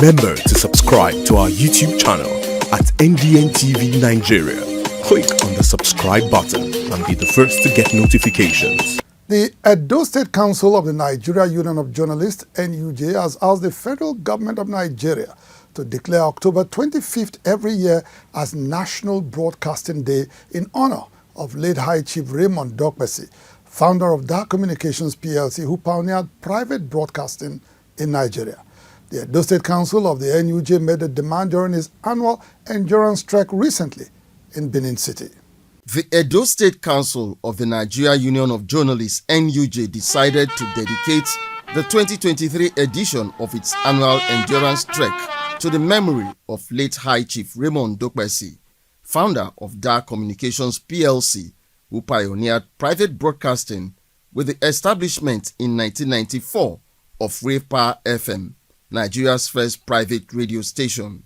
Remember to subscribe to our YouTube channel at NDN TV Nigeria. Click on the subscribe button and be the first to get notifications. The Edo State Council of the Nigeria Union of Journalists, NUJ, has asked the federal government of Nigeria to declare October 25th every year as National Broadcasting Day in honor of late High Chief Raymond Dokpesi, founder of DAR Communications PLC, who pioneered private broadcasting in Nigeria. The Edo State Council of the NUJ made a demand during his annual endurance trek recently in Benin City. The Edo State Council of the Nigeria Union of Journalists, NUJ, decided to dedicate the 2023 edition of its annual endurance trek to the memory of late High Chief Raymond Dokpesi, founder of DAR Communications PLC, who pioneered private broadcasting with the establishment in 1994 of Power FM, Nigeria's first private radio station.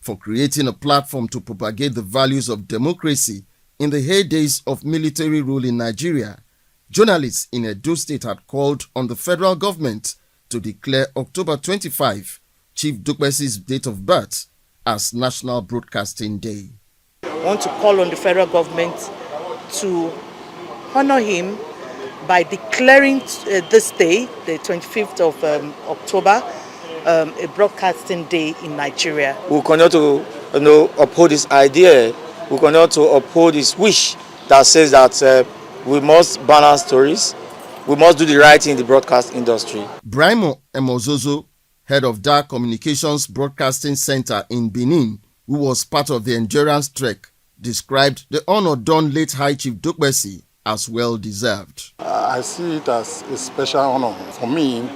For creating a platform to propagate the values of democracy in the heydays of military rule in Nigeria, journalists in Edo State had called on the federal government to declare October 25, Chief Dokpesi's date of birth, as National Broadcasting Day. I want to call on the federal government to honor him by declaring this day, the 25th of October, a broadcasting day in Nigeria. We continue to uphold this idea. We continue to uphold this wish that says that we must balance stories. We must do the right thing in the broadcast industry. Brimo Emozozo, head of DAR Communications Broadcasting Center in Benin, who was part of the endurance trek, described the honor done late High Chief Dokpesi as well-deserved. I see it as a special honor for me,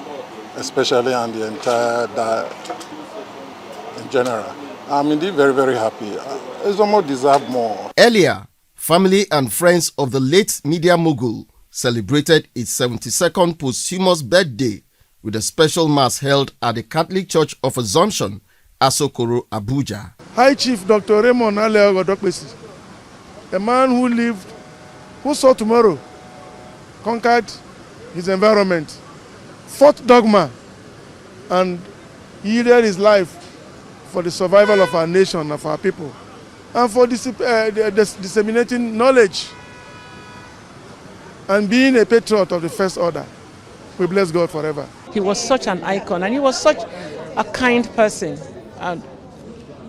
especially, and the entire DAR in general. I'm indeed very, very happy. It's almost deserved more. Earlier, family and friends of the late media mogul celebrated its 72nd posthumous birthday with a special mass held at the Catholic Church of Assumption, Asokoro, Abuja. High Chief Dr. Raymond Dokpesi, a man who lived, who saw tomorrow, conquered his environment, fought dogma, and yielded his life for the survival of our nation, of our people, and for disseminating knowledge and being a patriot of the first order. We bless God forever. He was such an icon, and he was such a kind person, and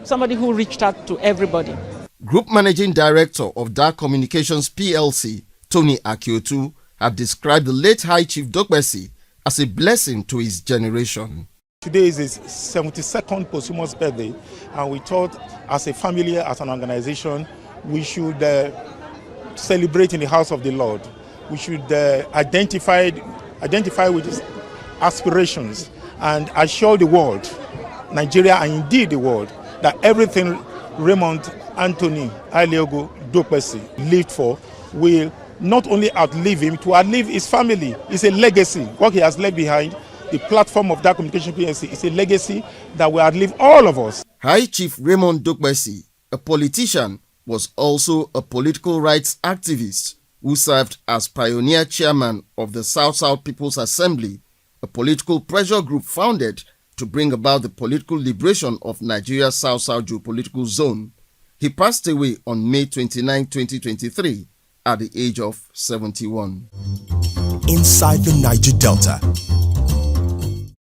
somebody who reached out to everybody. Group Managing Director of DAR Communications PLC, Tony Akiotu, have described the late High Chief Dokpesi as a blessing to his generation. Today is his 72nd posthumous birthday, and we thought as a family, as an organization, we should celebrate in the house of the Lord. We should identify with his aspirations and assure the world, Nigeria and indeed the world, that everything Raymond Anthony Aliogo Dokpesi lived for will not outlive him, to outlive his family. It's a legacy. What he has left behind, the platform of DAR Communication PLC, is a legacy that will outlive all of us. High Chief Raymond Dokpesi, a politician, was also a political rights activist who served as pioneer chairman of the South-South People's Assembly, a political pressure group founded to bring about the political liberation of Nigeria's South-South geopolitical zone. He passed away on May 29, 2023, at the age of 71. Inside the Niger Delta,